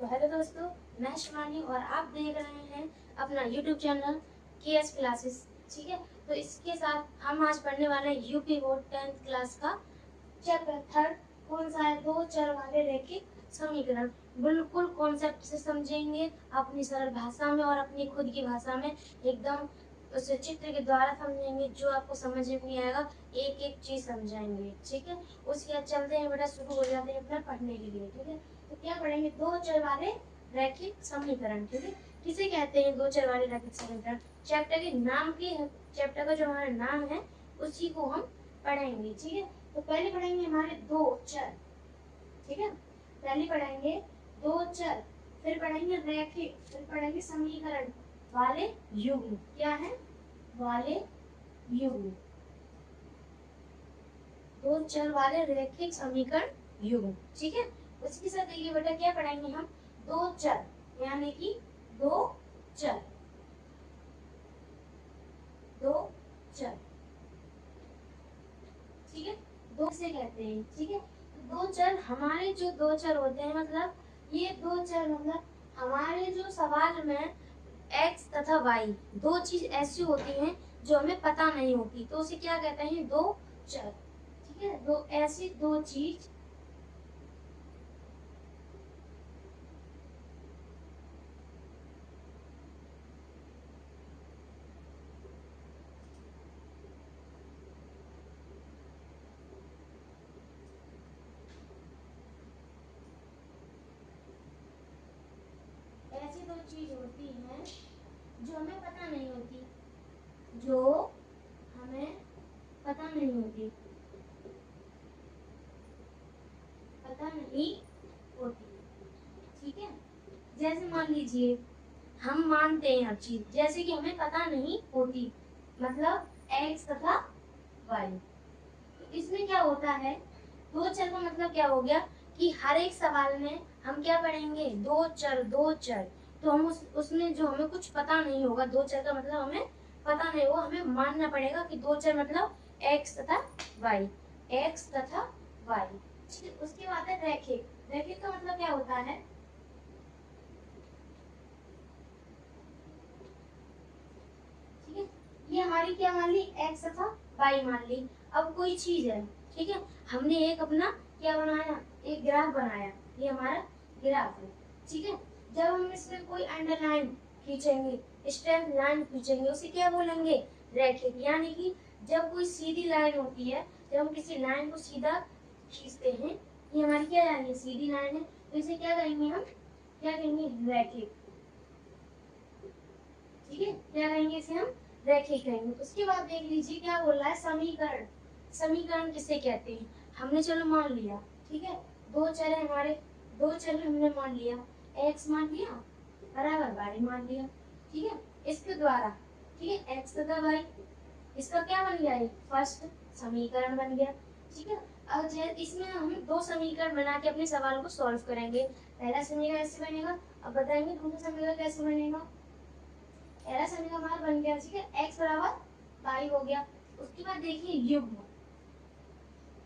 तो हेलो दोस्तों, मैं शिवानी और आप देख रहे हैं अपना यूट्यूब चैनल KS क्लासेस। ठीक है, तो इसके साथ हम आज पढ़ने वाले हैं यूपी बोर्ड 10th क्लास का चैप्टर थर्ड। कौन सा है? दो चर वाले रैखिक समीकरण। बिल्कुल कॉन्सेप्ट से समझेंगे, अपनी सरल भाषा में और अपनी खुद की भाषा में एकदम उसे चित्र के द्वारा समझेंगे। जो आपको समझ में नहीं आएगा एक एक चीज समझाएंगे। ठीक है, उसके बाद चलते हैं बेटा, शुरू हो जाते हैं अपना पढ़ने के लिए। ठीक है, तो क्या पढ़ेंगे? दो चर वाले रैखिक समीकरण। ठीक है, किसे कहते हैं दो चर वाले रैखिक समीकरण? चैप्टर के नाम की, चैप्टर का जो हमारा नाम है उसी को हम पढ़ेंगे। ठीक है, तो पहले पढ़ेंगे हमारे दो चर। ठीक है, पहले पढ़ेंगे दो चर, फिर पढ़ेंगे रैखिक, फिर पढ़ेंगे समीकरण वाले युग्म। क्या है? वाले युग्म। दो चर वाले रैखिक समीकरण युग्म। ठीक है, उसके साथ देखिए बेटा क्या पढ़ेंगे हम? दो चर, यानी कि दो चर, दो चर। ठीक है, दो से कहते हैं। ठीक है, तो दो चर, हमारे जो दो चर होते हैं, मतलब ये दो चर, मतलब हमारे जो सवाल में x तथा y दो चीज ऐसी होती हैं जो हमें पता नहीं होती, तो उसे क्या कहते हैं? दो चर। ठीक है, दो ऐसी दो चीज ऐसी दो चीज होती हैं जो हमें पता नहीं होती, जो हमें पता नहीं होती, पता नहीं होती। ठीक है, जैसे मान लीजिए हम मानते हैं हर चीज, जैसे कि हमें पता नहीं होती, मतलब x तथा y। तो इसमें क्या होता है? दो चर का मतलब क्या हो गया कि हर एक सवाल में हम क्या पढ़ेंगे? दो चर, दो चर। तो हम उसमें जो हमें कुछ पता नहीं होगा, दो चर का मतलब हमें पता नहीं होगा, हमें मानना पड़ेगा कि दो चर मतलब x तथा y, x तथा y। उसके बाद है रैखिक। रैखिक का मतलब क्या होता है? ठीक है, ये हमारी क्या मान ली? x तथा y मान ली। अब कोई चीज है, ठीक है, हमने एक अपना क्या बनाया? एक ग्राफ बनाया, ये हमारा ग्राफ है। ठीक है, जब हम इसमें कोई अंडरलाइन खींचेंगे, स्ट्रेट लाइन खींचेंगे, उसे क्या बोलेंगे? रैखिक। यानी कि जब कोई सीधी लाइन होती है, जब हम किसी लाइन को सीधा खींचते हैं, ये हमारी क्या लाइन है? सीधी लाइन है, तो इसे क्या कहेंगे हम? क्या कहेंगे? रैखिक। ठीक है, क्या कहेंगे इसे हम? रैखिक कहेंगे। उसके बाद देख लीजिए क्या बोल रहा है? समीकरण। समीकरण किसे कहते हैं? हमने चलो मान लिया, ठीक है, दो चर है हमारे, दो चर हमने मान लिया, x मान लिया बराबर y मान लिया। ठीक है, इसके द्वारा, ठीक है, x तथा y, इसका क्या बन गया? एक फर्स्ट समीकरण बन गया। ठीक है, अब इसमें हम दो समीकरण बना के अपने सवाल को सॉल्व करेंगे। पहला समीकरण ऐसे बनेगा, अब बताएंगे दूसरा समीकरण कैसे बनेगा। पहला समीकरण हमारा बन गया, ठीक है, x बराबर y हो गया। उसके बाद देखिए युग्म,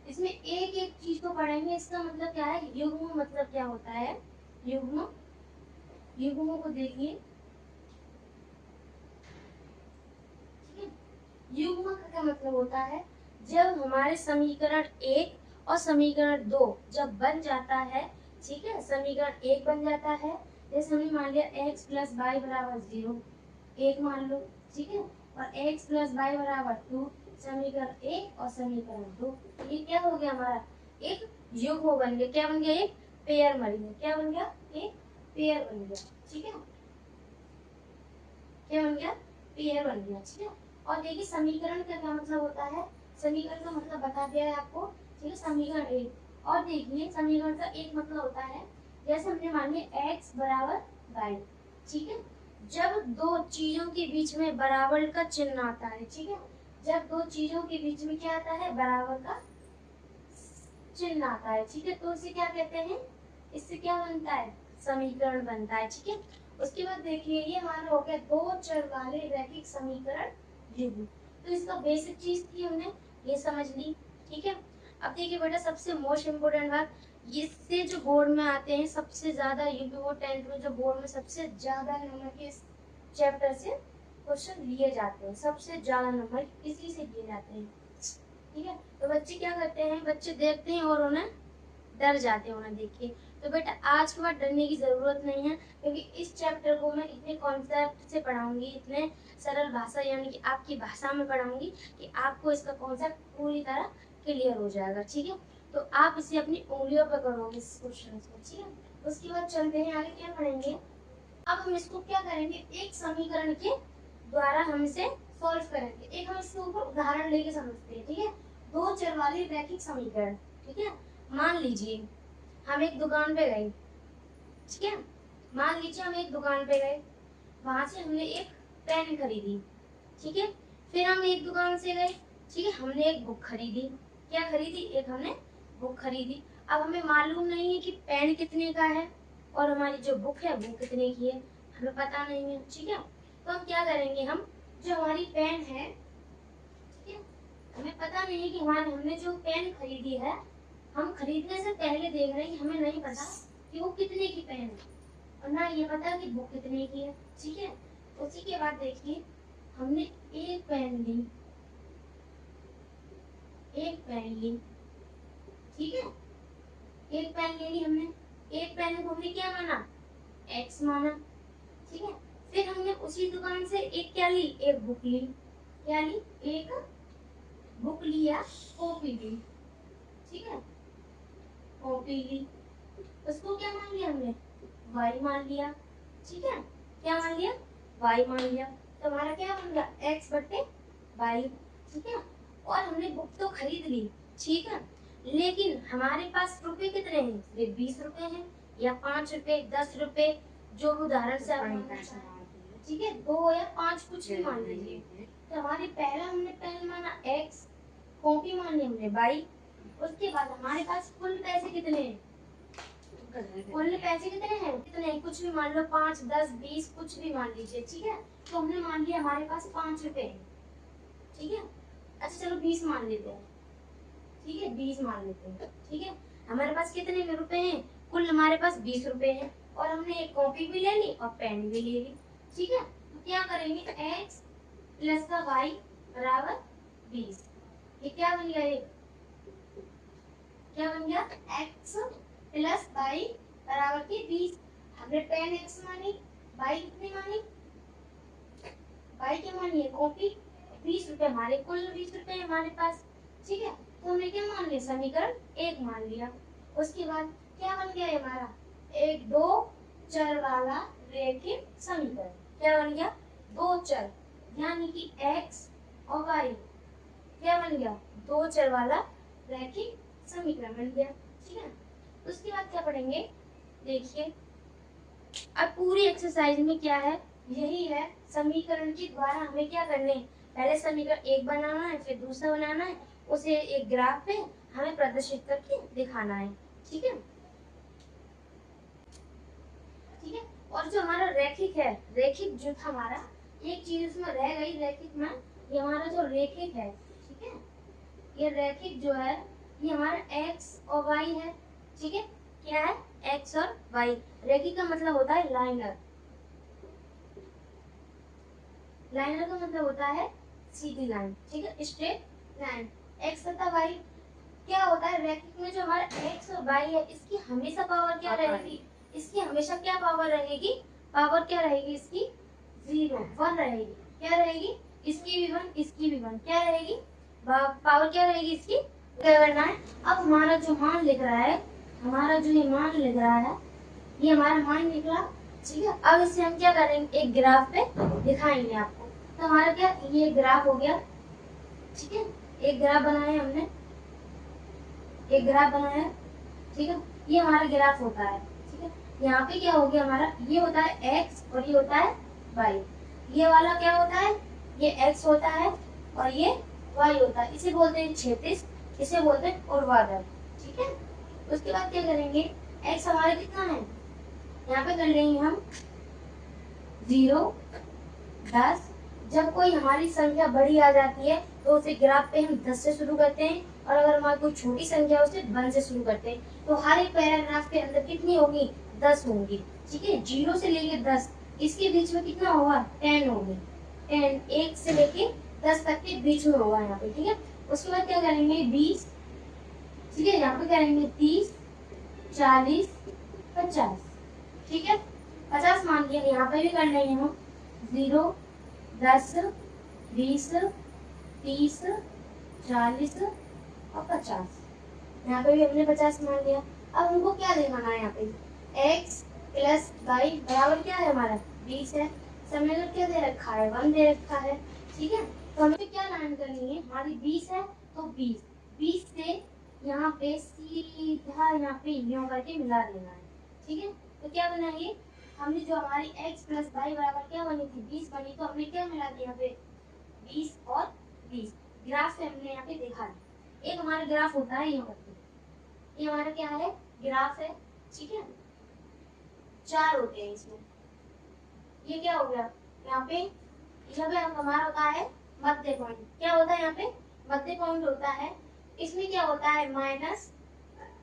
इसमें एक एक चीज को पढ़ेंगे। इसका मतलब क्या है? युग्म मतलब क्या होता है? युग्म, युग्मों को देखिए। ठीक है, युग्म का मतलब होता है जब हमारे समीकरण एक और समीकरण दो जब बन जाता है, ठीक है, समीकरण एक बन जाता है, जैसे हमने मान लिया x प्लस वाई बराबर 0, एक मान लो, ठीक है, और x प्लस वाई बराबर 2, समीकरण एक और समीकरण दो, ये क्या हो गया? हमारा एक युग्म बन गया। क्या बन गया? एक पेयर बन गया। क्या बन गया? एक पेयर बन गया। ठीक है, क्या बन गया? पेयर बन गया। ठीक है, और देखिए समीकरण का क्या मतलब होता है? समीकरण का मतलब बता दिया है आपको। ठीक है, समीकरण एक, और देखिए समीकरण का एक मतलब होता है, जैसे हमने मान लिया x बराबर y, ठीक है, जब दो चीजों के बीच में बराबर का चिन्ह आता है, ठीक है, जब दो चीजों के बीच में क्या आता है? बराबर का चिन्ह आता है। ठीक है, तो इसे क्या कहते हैं? इससे क्या बनता है? समीकरण बनता है। ठीक है, उसके बाद देखिए ये हमारा हो गया दो चर वाले रैखिक समीकरण युग्म। तो इसका बेसिक चीज थी, हमने ये समझ ली। ठीक है, अब देखिए बेटा सबसे मोस्ट इम्पोर्टेंट बात, इससे जो बोर्ड में आते हैं सबसे ज्यादा यूपी बोर्ड 10th में जो बोर्ड में सबसे ज्यादा नंबर के चैप्टर से क्वेश्चन लिए जाते हैं, सबसे ज्यादा नंबर इसी से लिए जाते हैं। ठीक है, तो बच्चे क्या करते हैं, बच्चे देखते हैं और उन्हें डर जाते हैं उन्हें देख के। तो बेटा आज के बाद डरने की जरूरत नहीं है, क्योंकि इस चैप्टर को मैं इतने कॉन्सेप्ट से पढ़ाऊंगी, इतने सरल भाषा यानी कि आपकी भाषा में पढ़ाऊंगी कि आपको इसका कॉन्सेप्ट पूरी तरह क्लियर हो जाएगा। ठीक है, तो आप इसे अपनी उंगलियों पर करोगे इस क्वेश्चन को। ठीक है, उसके बाद चलते हैं आगे, क्या पढ़ेंगे। अब हम इसको क्या करेंगे, एक समीकरण के द्वारा हम इसे सॉल्व करेंगे। एक हम इसके ऊपर उदाहरण लेके समझते हैं। ठीक है, दो चर वाले रैखिक समीकरण। ठीक है, मान लीजिए हम एक दुकान पे गए। ठीक है, मान लीजिए हम एक दुकान पे गए, वहां से हमने एक पेन खरीदी। ठीक है, फिर हम एक दुकान से गए। ठीक है, हमने एक बुक खरीदी। क्या खरीदी, एक हमने बुक खरीदी। अब हमें मालूम नहीं है कि पेन कितने का है और हमारी जो बुक है वो कितने की है, हमें पता नहीं है। ठीक है, तो हम क्या करेंगे, हम जो हमारी पेन है, ठीक है, हमें पता नहीं है कि हमने जो पेन खरीदी है, हम खरीदने से पहले देख रहे हैं कि हमें नहीं पता कि वो कितने की पेन है और ना ये पता कि बुक कितने की है। ठीक है, उसी के बाद देखिए हमने एक पेन ली, एक पेन ली। ठीक है, एक पेन ले ली हमने, एक पेन को हमने क्या माना, एक्स माना। ठीक है, फिर हमने उसी दुकान से एक क्या ली, एक बुक ली। क्या ली, एक बुक लिया, कॉपी ली। ठीक है, कॉपी ली, उसको क्या मान लिया हमने, वाई मान लिया। ठीक है, क्या मान लिया, वाई मान लिया। तो हमारा क्या बन गया, एक्स बटे वाई। ठीक है, और हमने बुक तो खरीद ली। ठीक है, लेकिन हमारे पास रुपए कितने हैं, वे 20 रुपए हैं या 5 रुपए, 10 रुपए, जो उदाहरण से आप, ठीक है, 2 या 5 कुछ भी मान लीजिए। तो हमारे पहला हमने पेन माना एक्स, कॉपी मानी हमने वाई। उसके बाद हमारे पास कुल पैसे कितने हैं, कुल पैसे कितने हैं, कितने, कुछ भी मान लो, 5, 10, 20 कुछ भी मान लीजिए। ठीक है, तो हमने मान लिया हमारे पास 5 रुपए हैं। ठीक है, अच्छा चलो 20 मान लेते हैं। ठीक है, 20 मान लेते हैं। ठीक है, हमारे पास कितने रुपए हैं, कुल हमारे पास 20 रुपए हैं और हमने एक कॉपी भी ले ली और पेन भी ले ली। ठीक है, तो क्या करेंगे, x प्लस का y बराबर 20। ये क्या बन गया, ये क्या बन गया, x प्लस y बराबर की 20। हमने पेन x मानी, y कितनी मानी, y क्या मानी है, कॉपी। 20 रुपए हमारे, कुल 20 रुपए हमारे पास। ठीक है, तो हमने क्या मान लिया, समीकरण 1 मान लिया। उसके बाद क्या बन गया हमारा, एक दो चर वाला रैखिक समीकरण। क्या बन गया, दो चर यानी कि x और y, क्या बन गया, दो चर वाला रैखिक समीकरण बन गया। ठीक है, उसके बाद क्या पढ़ेंगे, देखिए अब पूरी एक्सरसाइज में क्या है, यही है, समीकरण के द्वारा हमें क्या करने हैं, पहले समीकरण 1 बनाना है, फिर दूसरा बनाना है, उसे एक ग्राफ पे हमें प्रदर्शित करके दिखाना है। ठीक है, ठीक है, और जो हमारा रैखिक है, रैखिक जो था हमारा, एक चीज उसमें रह गई रैखिक में, ये हमारा जो रैखिक है, ठीक है, ये रैखिक जो है ये हमारा x और y है। ठीक है, क्या है, x और y। रैखिक का मतलब होता है लाइनर, लाइनर का मतलब होता है सीधी लाइन। ठीक है, स्ट्रेट लाइन। x तथा y क्या होता है, रैखिक में जो हमारा x और y है, इसकी हमेशा पावर क्या रहेगी, इसकी हमेशा क्या पावर रहेगी, पावर क्या रहेगी इसकी, 0, 1 रहेगी। क्या रहेगी, इसकी भी 1, इसकी भी 1, क्या रहेगी, पावर क्या रहेगी इसकी, क्या करना है। अब हमारा जो मान लिख रहा है, हमारा जो ये मान लिख रहा है, ये हमारा मान निकला। ठीक है, अब इसे हम क्या करेंगे, एक ग्राफ पे दिखाएंगे आपको। तो हमारा क्या, ये ग्राफ हो गया। ठीक है, एक ग्राफ बनाया हमने, एक ग्राफ बनाया। ठीक है, ये हमारा ग्राफ होता है। ठीक है, यहाँ पे क्या हो गया हमारा, ये होता है x और ये होता है y। ये वाला क्या होता है, ये x होता है और ये y होता है। इसे बोलते हैं क्षैतिज, इसे बोलते हैं ऊर्ध्वाधर। ठीक है, उसके बाद क्या करेंगे, x हमारा कितना है, यहाँ पे कर लेंगे हम 0, 10। जब कोई हमारी संख्या बड़ी आ जाती है तो उसे ग्राफ पे हम 10 से शुरू करते हैं, और अगर हमारी कोई छोटी संख्या है उसे 1 से शुरू करते हैं। तो हर एक पैराग्राफ के अंदर कितनी होगी, 10 होंगी। ठीक है, 0 से लेके 10 इसके बीच में कितना होगा, 10 होगी। 10 1 से लेके 10 तक के बीच में होगा यहाँ पे। ठीक है, उसके बाद क्या करेंगे, 20। ठीक है, यहाँ पे करेंगे 30, 40, 50। ठीक है, 50 मान लिया। यहाँ पे भी कर लेंगे हम 0, 10, 20, 30, 40 और 50। यहाँ पे भी हमने 50 मान लिया। अब हमको क्या देखना है, यहाँ पे x प्लस वाई बराबर क्या है हमारा, 20 है। समीकरण क्या दे रखा है, 1 दे रखा है। ठीक है, तो हमें क्या लाइन करनी है, हमारी 20 है तो 20 से यहाँ पे सीधा यहाँ पे यूं करके मिला देना है। ठीक है, तो क्या बनाएंगे, हमने जो हमारी x प्लस वाई बराबर क्या बनी थी, 20 बनी, तो हमने क्या मिला दिया यहाँ पे 20 और 20। ग्राफ से हमने यहाँ पे देखा है, एक हमारा ग्राफ होता है यहाँ पर, ये हमारा क्या है, ग्राफ है। ठीक है, 4 होते हैं इसमें। ये क्या हो गया, यहाँ पे हमारा होता है मध्य पॉइंट। क्या होता है यहाँ पे, मध्य पॉइंट होता है। इसमें क्या होता है माइनस,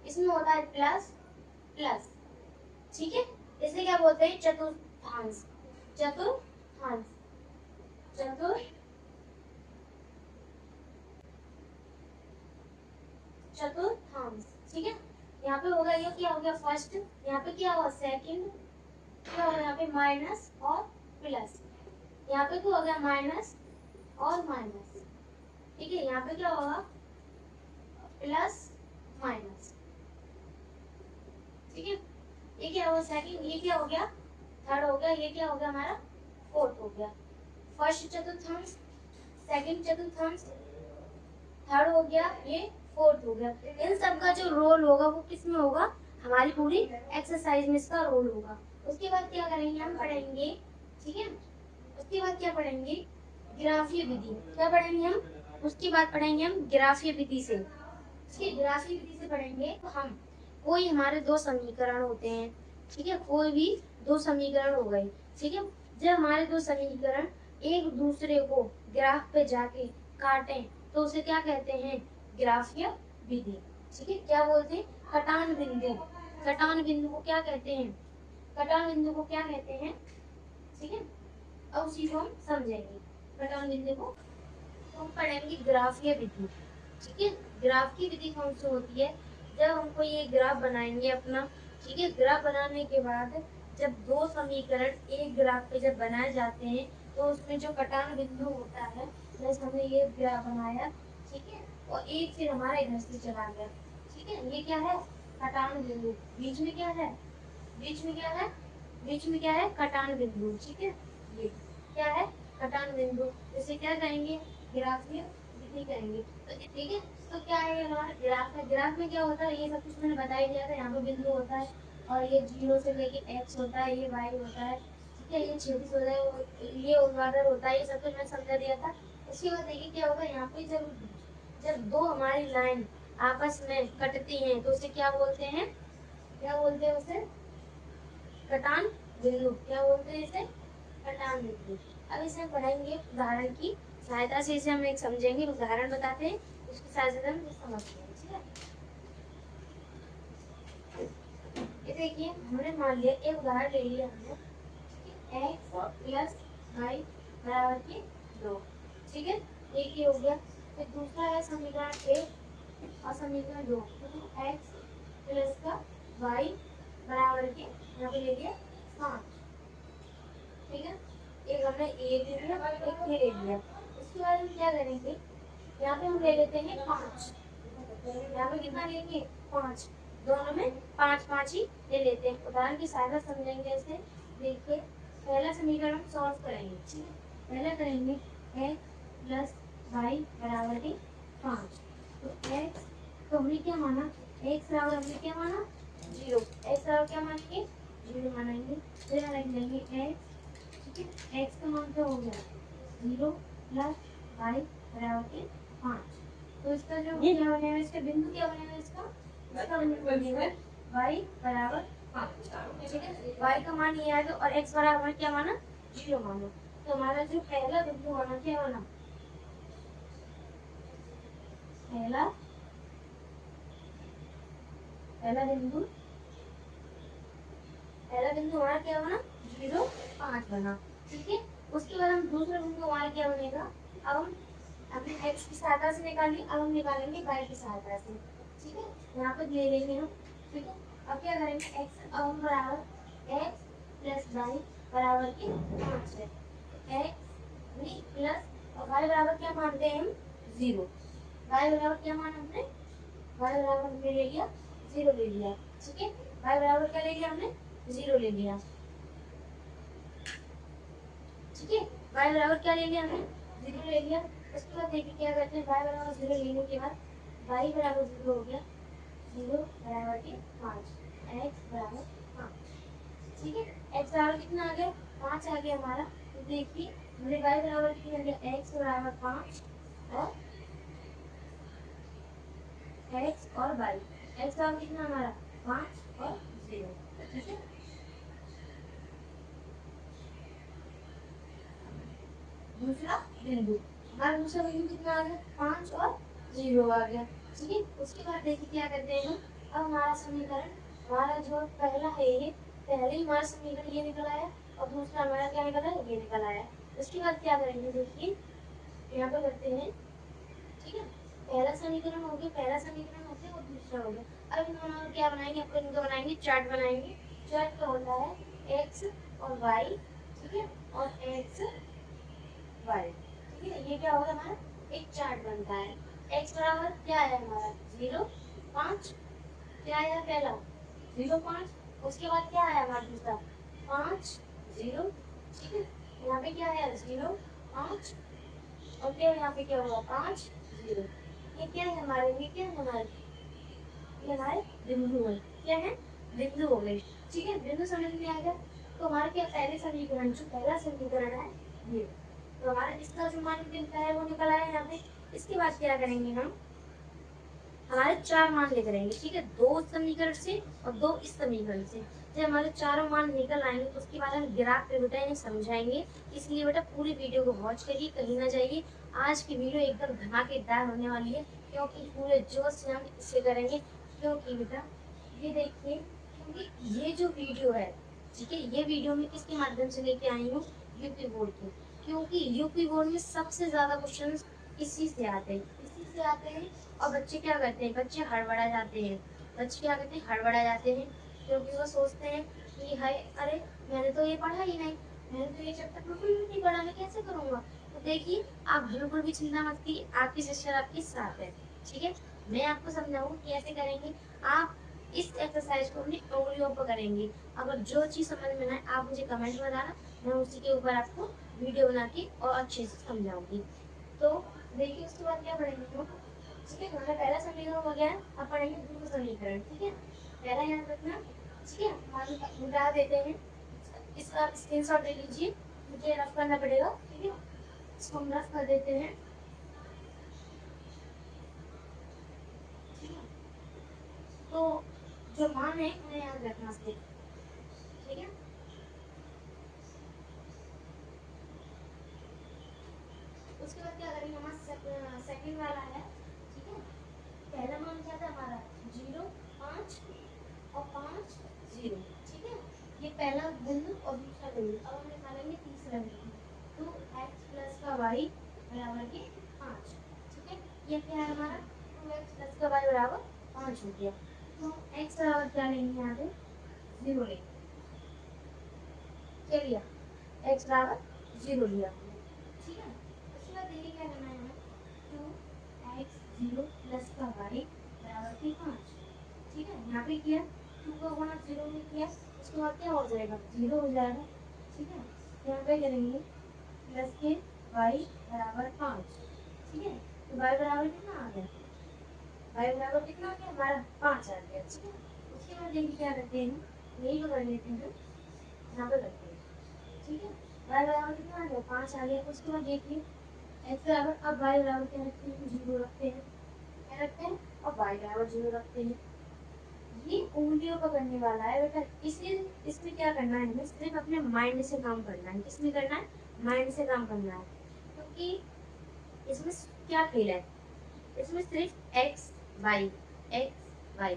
इसमें होता है प्लस प्लस। ठीक है, इसे क्या बोलते हैं, चतुर्थांश। चतुर्थांश, चतुर्थांश। ठीक है, यहाँ पे होगा, ये क्या हो गया फर्स्ट, यहाँ पे क्या हुआ सेकंड, क्या होगा यहाँ पे माइनस और प्लस, यहाँ पे क्या हो गया माइनस और माइनस। ठीक है, यहाँ पे क्या होगा प्लस माइनस। ठीक है, ये क्या होगा सेकंड, ये क्या हो गया थर्ड हो गया, ये क्या हो गया हमारा फोर्थ हो गया। फर्स्ट चतुर्थांश, सेकंड चतुर्थांश, थर्ड हो गया, ये फोर्थ हो गया। इन सब का जो रोल होगा वो किस में होगा, हमारी पूरी एक्सरसाइज में इसका रोल होगा। उसके बाद क्या करेंगे, हम पढ़ेंगे। ठीक है, उसके बाद क्या पढ़ेंगे, ग्राफीय विधि। क्या पढ़ेंगे हम, उसके बाद पढ़ेंगे हम ग्राफीय विधि से। इसके ग्राफीय विधि से पढ़ेंगे तो हम कोई हमारे दो समीकरण होते हैं। ठीक है, कोई भी दो समीकरण हो गए। ठीक है, जब हमारे दो समीकरण एक दूसरे को ग्राफ पे जाके काटें तो उसे क्या कहते हैं, ग्राफीय विधि। ठीक है, क्या बोलते हैं, कटान बिंदु। कटान बिंदु को क्या कहते हैं, कटान बिंदु को क्या कहते हैं। ठीक है, अब उसी को हम समझेंगे। कटान बिंदु को हम पढ़ेंगे ग्राफीय विधि। ठीक है, ग्राफ की विधि कौन सी होती है, जब हमको ये ग्राफ बनाएंगे अपना। ठीक है, ग्राफ बनाने के बाद जब दो समीकरण एक ग्राफ पे जब बनाए जाते हैं तो उसमें जो कटान बिंदु होता है, जैसे हमने ये ग्राफ बनाया। ठीक है, और एक फिर हमारा इधर से चला गया। ठीक है, ये क्या है, कटान बिंदु। बीच में क्या है, बीच में क्या है, बीच में क्या है, कटान बिंदु। ठीक है, ये क्या है, कटान बिंदु। इसे क्या कहेंगे, ग्राफीय विधि कहेंगे। तो ठीक है, तो क्या है हमारा ग्राफ है। ग्राफ में क्या होता है, ये सब कुछ मैंने बता ही दिया था। यहाँ पे बिंदु होता है और ये 0 से लेके x होता है, ये y होता है। ठीक है, ये क्षैतिज होता है, ये ऊर्ध्वाधर होता है। ये सब कुछ मैं समझा दिया था। उसके बाद देखिए क्या होगा, यहाँ पे जब जब दो हमारी लाइन आपस में कटती हैं तो उसे क्या बोलते हैं, क्या बोलते हैं उसे, कटान बिंदु। क्या बोलते हैं इसे, कटान बिंदु। अब इसे हम पढ़ेंगे उदाहरण की सहायता से, इसे हम एक समझेंगे, उदाहरण बताते हैं, उसकी सहायता से हम समझते हैं। ठीक है, ये देखिए हमने मान लिया, एक उदाहरण ले लिया हमने, x प्लस वाई बराबर के 2। ठीक है, एक ये हो गया। फिर दूसरा है समीकरण 1 और समीकरण 2। x प्लस का y बराबर के यहाँ पे ले लिया 5। ठीक है, एक हमने ए ले लिया, एक बी ले लिया। उसके बाद हम क्या करेंगे, यहाँ पे हम ले लेते हैं 5। यहाँ पे कितना लेंगे, 5। दोनों में 5 ही ले लेते हैं। उदाहरण की सहायता समझेंगे इसे। देखिए पहला समीकरण हम सॉल्व करेंगे। ठीक है, पहला करेंगे x प्लस वाई बराबर के 5। तो x तो हमने क्या माना, x बराबर हमने क्या माना 0। x बराबर क्या मानेंगे, 0 मानेंगे। फिर हम लिख लेंगे x। ठीक है, x का मान क्या हो गया 0 प्लस वाई बराबर के 5। तो इसका जो क्या बनेगा, इसका बिंदु क्या बनेगा, इसका बिंदु बनेगा y बराबर 5। ठीक है, y का मान ये आ गया और x बराबर क्या माना 0 माना। तो हमारा जो पहला बिंदु माना क्या माना, पहला बिंदु हमारा क्या बना 0 5 बना, ठीक है। उसके बाद हम दूसरा बिंदु हमारा क्या बनेगा, अब हम अपने x की सहायता से निकालेंगे, अब हम निकालेंगे y की सहायता से, ठीक है। यहाँ पे ले लेंगे हम, ठीक है। अब क्या करेंगे x अब बराबर x प्लस वाई बराबर के 5 है, x नहीं प्लस और y बराबर क्या मानते हैं हम 0, y बराबर क्या माना हमने, y बराबर हमने ले लिया 0 ले लिया, ठीक है। y बराबर क्या ले लिया हमने 0 ले लिया, ठीक है। y बराबर क्या ले लिया हमने 0 ले लिया। उसके बाद देखिए क्या करते हैं, y बराबर 0 लेने के बाद y बराबर 0 हो गया, 0 बराबर के 5, x बराबर 5, ठीक है। x बराबर कितना आ गया 5 आ गया हमारा। तो देखिए हमने y बराबर कितना लिया x बराबर 5 और x और y, x बराबर कितना हमारा 5 और 0, ठीक है। दूसरा बिंदु हमारा दूसरा बिंदु कितना आ गया 5 और 0 आ गया, ठीक है। उसके बाद देखिए क्या करते हैं हम, अब हमारा समीकरण हमारा जो पहला है ये पहले ही हमारा समीकरण ये निकल आया और दूसरा हमारा क्या निकला ये निकल आया। उसके बाद क्या करेंगे देखिए यहाँ पे करते हैं, ठीक है। पहला समीकरण हो गया, पहला समीकरण हो गया और दूसरा हो गया। अब इन दोनों को क्या बनाएंगे, अपन इनको बनाएंगे चार्ट बनाएंगे। चार्ट का होता है x और y, ठीक है, और x y, ठीक है। ये क्या होगा हमारा एक चार्ट बनता है। x बराबर क्या है हमारा 0 5, क्या आया पहला 0 5, उसके बाद क्या आया हमारा दूसरा 5 0, ठीक है। यहाँ पे क्या आया 0 5 और क्या यहाँ पे क्या होगा 5 0। ये क्या है हमारे, ये क्या है हमारे, ये हमारे बिंदु है, क्या है बिंदु हो गए, ठीक है। बिंदु समझ में आ गया। तो हमारे क्या पहले समीकरण जो पहला समीकरण है ये, तो हमारा इसका जो मान मिलता है वो निकल आया यहाँ पे। इसके बाद क्या करेंगे हम, हमारे 4 मान लेकर आएंगे, ठीक है, 2 समीकरण से और 2 इस समीकरण से। जब हमारे चारों मान निकल आएंगे तो उसके बाद हम ग्राफ पे बेटा इन्हें समझाएंगे। इसलिए बेटा पूरी वीडियो को वॉच करिए, कहीं ना जाइए। आज की वीडियो एकदम धमाकेदार होने वाली है, क्योंकि पूरे जोश से हम इसे करेंगे। क्योंकि बेटा ये देखिए, क्योंकि ये जो वीडियो है, ठीक है, ये वीडियो में किसके माध्यम से लेके आई हूँ, यूपी बोर्ड की। क्योंकि यूपी बोर्ड में सबसे ज्यादा क्वेश्चन इसी से आते हैं और बच्चे क्या करते हैं, बच्चे हड़बड़ा जाते हैं। बच्चे क्या करते हैं हड़बड़ा जाते हैं, क्योंकि वो सोचते हैं कि हाय अरे मैंने तो ये पढ़ा ही नहीं, मैंने तो ये चैप्टर बिल्कुल भी नहीं पढ़ा, मैं कैसे करूँगा। तो देखिए आप बिल्कुल भी चिंता मत कीजिए, आपकी सिस्टर आपके साथ है, ठीक है। मैं आपको समझाऊँ कैसे करेंगे। आप इस एक्सरसाइज को अपनी उंगलियों पर करेंगे। अगर जो चीज़ समझ में ना आए आप मुझे कमेंट में बताना, मैं उसी के ऊपर आपको वीडियो बना के और अच्छे से समझाऊंगी। तो देखिए उसके बाद क्या पढ़ेंगे हम, ठीक है। हमारा पहला समीकरण हो गया, अब पढ़ेंगे दूसरा समीकरण, ठीक है। पहला याद रखना, ठीक है। हम मिटा देते हैं, इसका स्क्रीनशॉट ले लीजिए, मुझे रफ करना पड़ेगा, ठीक है। इसको हम रफ कर देते हैं, ठीक है। तो जो मान है उन्हें याद रखना सिर्फ, ठीक है। उसके बाद क्या करेंगे, हमारा सेकंड वाला है, ठीक है। पहला मान क्या था हमारा 0 5 और 5 0, ठीक है। ये पहला बिंदु और दूसरा बिंदु। अब हम निकालेंगे तीसरा बिंदु, तो x प्लस का y बराबर के 5, ठीक है। ये क्या है हमारा 2x प्लस का y बराबर 5 हो गया। तो x बराबर क्या लेंगे, यहाँ पे 0 लेंगे, क्या लिया x बराबर 0 लिया, ठीक है। उसके बाद देखिए क्या करना है हमें, 2x 0 प्लस का y बराबर के 5, ठीक है। यहाँ पे किया 2 का गुणा 0 में किया, उसके बाद क्या हो जाएगा 0 हो जाएगा, ठीक है। यहाँ पे करेंगे प्लस के y बराबर 5, ठीक है। तो y बराबर कितना आ गया, y बराबर कितना आ गया हमारा 5 आ गया, ठीक है। उसके बाद देखिए क्या करते हैं, यही को कर लेते हैं, यहाँ पे करते हैं, ठीक है। y बराबर कितना आ गया 5 आ गया। उसके बाद देखिए x बराबर, अब y बराबर क्या रखते हैं 0 रखते हैं, क्या रखते हैं और y बराबर 0 रखते हैं। ये उंगलियों का करने वाला है बेटा, इसलिए इसमें क्या करना है, हमें सिर्फ अपने माइंड से काम करना है। किसमें करना है, माइंड से काम करना है। क्योंकि इसमें क्या खेल है, इसमें सिर्फ x y x y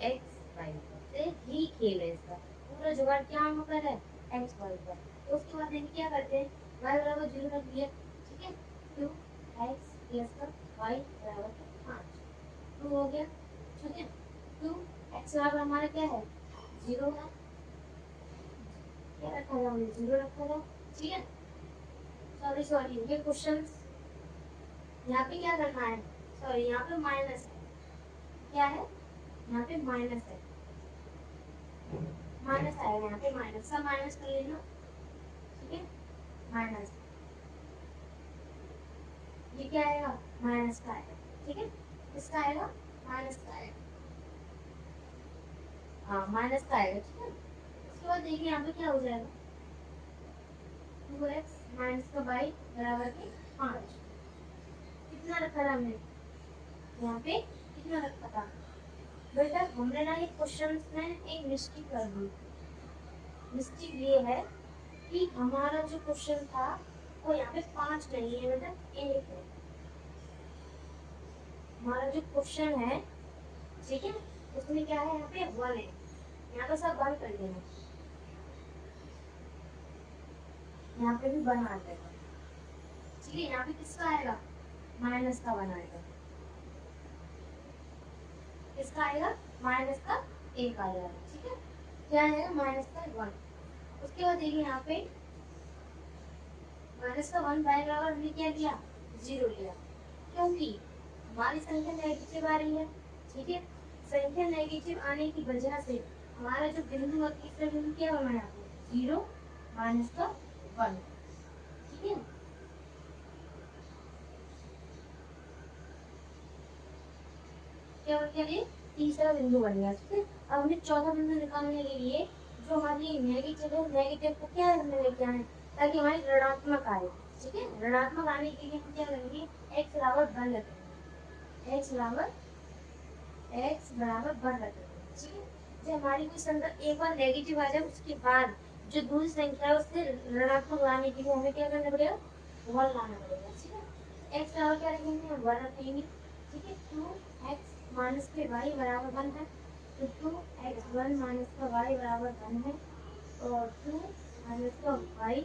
x y से ही खेल है इसका पूरा जुगाड़ क्या हम पर है एक्स वाई पर। तो उसके बाद देखिए क्या करते हैं वाई बराबर 0 रख दिया ठीक है 2x प्लस का वाई बराबर 5 2 हो गया ठीक है 2x बराबर हमारा क्या है 0 है क्या रखा था हमने 0 रखा था ठीक है। सॉरी सॉरी ये क्वेश्चन यहाँ पे क्या करना है सॉरी यहाँ पे माइनस है क्या है यहाँ पे माइनस है माइनस आएगा यहाँ पे माइनस का माइनस कर लेना ठीक है माइनस ये क्या आएगा माइनस का आएगा ठीक है इसका आएगा माइनस का आएगा हाँ माइनस का आएगा ठीक है। उसके बाद देखिए यहाँ पे क्या हो जाएगा 2x माइनस का y बराबर के 5 कितना रखा था हमने यहाँ पे कितना रखा था बेटा हमने ना ये क्वेश्चन में एक मिस्टेक कर दी। मिस्टेक ये है कि हमारा जो क्वेश्चन था वो यहाँ पे 5 नहीं है बेटा 1 है। हमारा जो क्वेश्चन है ठीक है उसमें क्या है यहाँ पे 1 है यहाँ पे सब 1 कर देना यहाँ पे भी 1 आ जाएगा ठीक है। यहाँ पे किसका आएगा माइनस का 1 आएगा किसका आएगा माइनस का 1 आ जाएगा ठीक है क्या आएगा माइनस का 1। उसके बाद देखिए यहाँ पे माइनस का 1 बाय बराबर हमने क्या लिया 0 लिया क्योंकि हमारी संख्या नेगेटिव आ रही है ठीक है। संख्या नेगेटिव आने की वजह से हमारा जो बिंदु और तीसरा बिंदु क्या बनाया 0 माइनस का 1 ठीक है। क्या बन गया ये तीसरा बिंदु बन गया ठीक है। अब हमें चौथा बिंदु निकालने के लिए जो हमारी नेगेटिव है नेगेटिव को क्या हमने लेके आए ताकि हमारी ऋणात्मक आए ठीक है। ऋणात्मक आने के लिए हम क्या करेंगे x बराबर 1 रखेंगे x बराबर 1 रखेंगे ठीक है। जब हमारी कोई संख्या एक बार नेगेटिव आ जाए उसके बाद जो दूसरी संख्या है उससे ऋणात्मक लाने के लिए हमें क्या करना पड़ेगा 1 लाना पड़ेगा ठीक है। x बराबर क्या रखेंगे 1 रखेंगे ठीक है। 2x माइनस के y बराबर 1 है तो 2x1 माइनस का y बराबर 1 है और 2 माइनस का y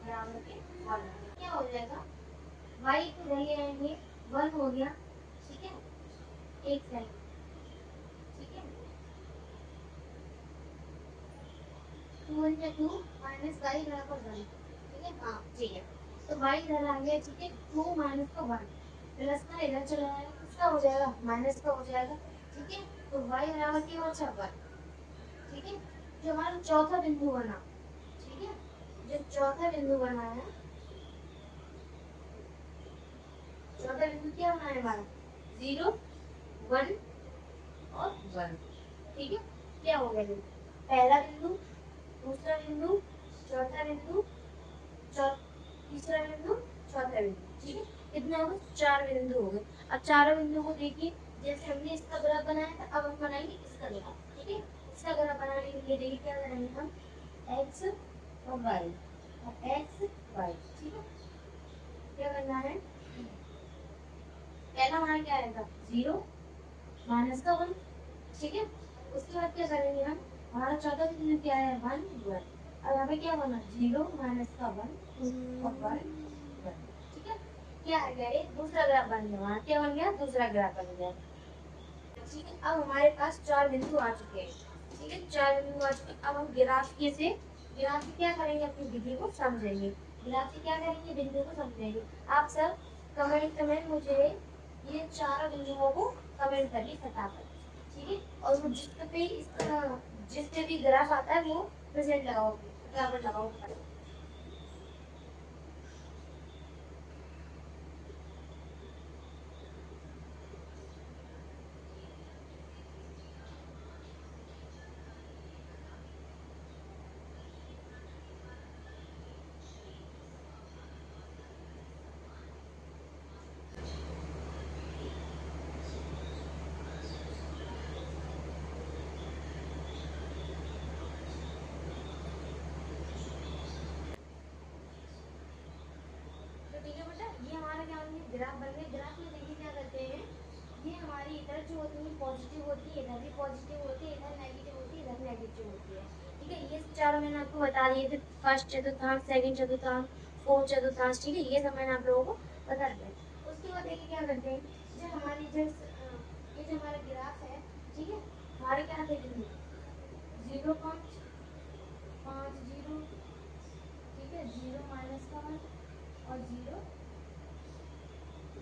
बराबर के 1 है। क्या हो जाएगा y को ले आएंगे 1 हो गया ठीक है एक सेकंड ठीक है 2 × 2 माइनस y बराबर 1 ठीक है हाँ ठीक है। तो y इधर आ गया ठीक है 2 माइनस का 1 प्लस का इधर चला जाएगा किसका हो जाएगा माइनस का हो जाएगा ठीक है। तो y बराबर क्या बचा 1 ठीक है। जो हमारा चौथा बिंदु बना ठीक है जो चौथा बिंदु बना है चौथा बिंदु क्या बना है हमारा 0 1 और 1 ठीक है। क्या हो गया पहला बिंदु दूसरा बिंदु चौथा बिंदु तीसरा बिंदु चौथा बिंदु ठीक है। कितना हो गया 4 बिंदु हो गए। अब चारों बिंदु को देखिए जैसे हमने इसका ग्राफ बनाया था अब हम बनाएंगे इसका ग्राफ ठीक है। इसका ग्राफ बनाने के लिए देखिए क्या करेंगे हम x और y और x y ठीक है। क्या करना है पहला हमारा क्या आएगा 0 माइनस का 1 ठीक है। उसके बाद क्या करेंगे हम हमारा चौथा बिंदु क्या है 1 1 अब यहाँ पे क्या बना 0 माइनस का 1 और 1 ठीक है। क्या आ गया ये दूसरा ग्राफ बन गया वहाँ क्या बन गया दूसरा ग्राफ बन गया ठीक है। अब हमारे पास 4 बिंदु आ चुके हैं ठीक है 4 बिंदु आ चुके। अब हम ग्राफिक से क्या करेंगे अपनी विधि को समझेंगे ग्राफ से क्या करेंगे बिंदु को समझेंगे। आप सब कमेंट मुझे ये चारों बिंदुओं को कमेंट करिए फटाफट ठीक है। और वो जिस पे भी ग्राफ आता है वो प्रेजेंट लगाओगे फटाफट लगाओ। ये हमारी इधर जो होती है पॉजिटिव होती है, इधर भी पॉजिटिव होती है, इधर नेगेटिव होती है, इधर नेगेटिव होती है। ठीक है, ये चारों मैंने आपको बता दिए थे, फर्स्ट चतुर्थांश, सेकंड चतुर्थांश, फोर्थ चतुर्थांश। ठीक है, ये सब मैंने आप लोगों को बता दिया। उसके बाद देखिए क्या करते हैं, जो हमारी जो ये जो हमारा ग्राफ है, ठीक है, हमारे क्या देखेंगे 0.5 0, ठीक है, 0 माइनस का 1 और 0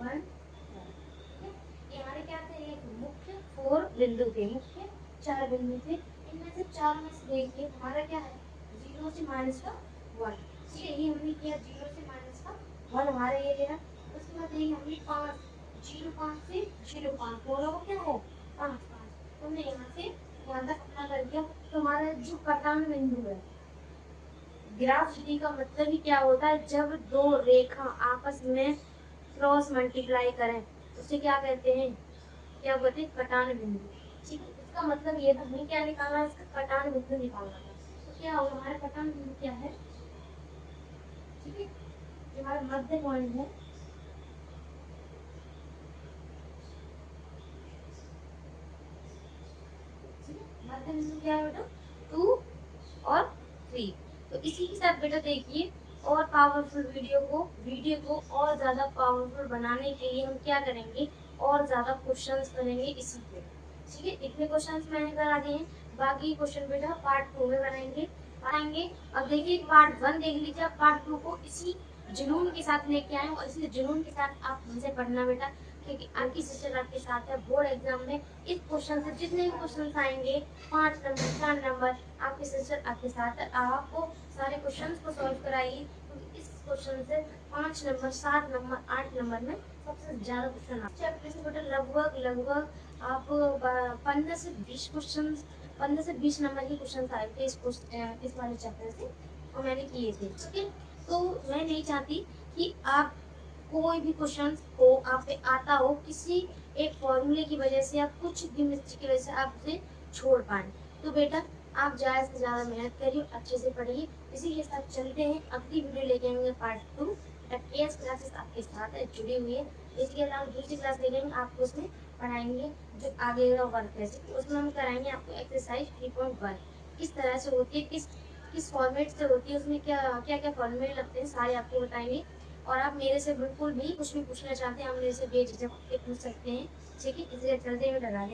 1, ठीक है। ये हमारे क्या थे, एक मुख्य 4 बिंदु थे, मुख्य 4 बिंदु थे। इनमें से 4 में से देखिए हमारा क्या है 0 से माइनस का 1। ठीक है, ये हमने किया 0 से माइनस का 1 हमारा ये गया। उसके बाद देखिए हमने 5 0.5 से 0.5 दोनों को क्या है 5 5, हमने यहाँ से यहाँ तक अपना कर दिया। तो हमारा जो कटान बिंदु है, ग्राफ विधि का मतलब ही क्या होता है, जब दो रेखा आपस में क्रॉस मल्टीप्लाई करें उसे क्या कहते हैं, क्या बोलते हैं कटान बिंदु। ठीक है, इसका मतलब ये था, हमें क्या निकालना है, इसका कटान बिंदु निकालना था। तो क्या होगा हमारा कटान बिंदु क्या है, ठीक है, जो हमारा मध्य पॉइंट है, ठीक है, मध्य बिंदु क्या है बेटा 2 और 3। तो इसी के साथ बेटा देखिए, और पावरफुल वीडियो को और ज्यादा पावरफुल बनाने के लिए हम क्या करेंगे, और ज्यादा क्वेश्चंस करेंगे इसी पे। ठीक है, इतने क्वेश्चंस मैंने करा दिए हैं, बाकी क्वेश्चन बेटा पार्ट 2 में बनाएंगे। अब देखिए पार्ट 1 देख लीजिए, अब पार्ट 2 को इसी जुनून के साथ लेके आए और इसी जुनून के साथ आप हमसे पढ़ना बेटा, क्योंकि आपकी सिस्टर आपके साथ है। बोर्ड एग्जाम में इस क्वेश्चन से जितने भी क्वेश्चन आएंगे 5 नंबर 4 नंबर, आपकी सिस्टर आपके साथ है, आपको सारे क्वेश्चंस को सॉल्व कराइए, क्योंकि इस क्वेश्चन से 5 नंबर 7 नंबर 8 नंबर में सबसे ज्यादा क्वेश्चन आते हैं। लगभग आप 15 से 20 क्वेश्चन, 15 से 20 नंबर के क्वेश्चन आए थे इस वाले चैप्टर से, और मैंने किए थे। ठीक है, तो मैं नहीं चाहती कि आप कोई भी क्वेश्चन हो आप पे आता हो, किसी एक फॉर्मूले की वजह से, या कुछ भी मिस्टेक की वजह से आप उसे छोड़ पाए। तो बेटा आप ज्यादा से ज्यादा मेहनत करिए, अच्छे से पढ़िए। इसी के साथ चलते हैं, अगली वीडियो लेके आएंगे पार्ट 2। केएस क्लासेस आपके साथ है, जुड़ी हुई है। इसके अलावा दूसरी क्लास लेंगे, आपको उसमें पढ़ाएंगे जो आगे का वर्क है, उसमें हम कराएंगे आपको एक्सरसाइज 3.1 किस तरह से होती है, किस फॉर्मेट से होती है, उसमें क्या क्या फॉर्मूले लगते हैं, सारे आपको बताएंगे। और आप मेरे से बिल्कुल भी कुछ भी पूछना चाहते हैं, आप मेरे से बेझिझक पूछ सकते हैं। ठीक है, इसलिए चलते हुए लगा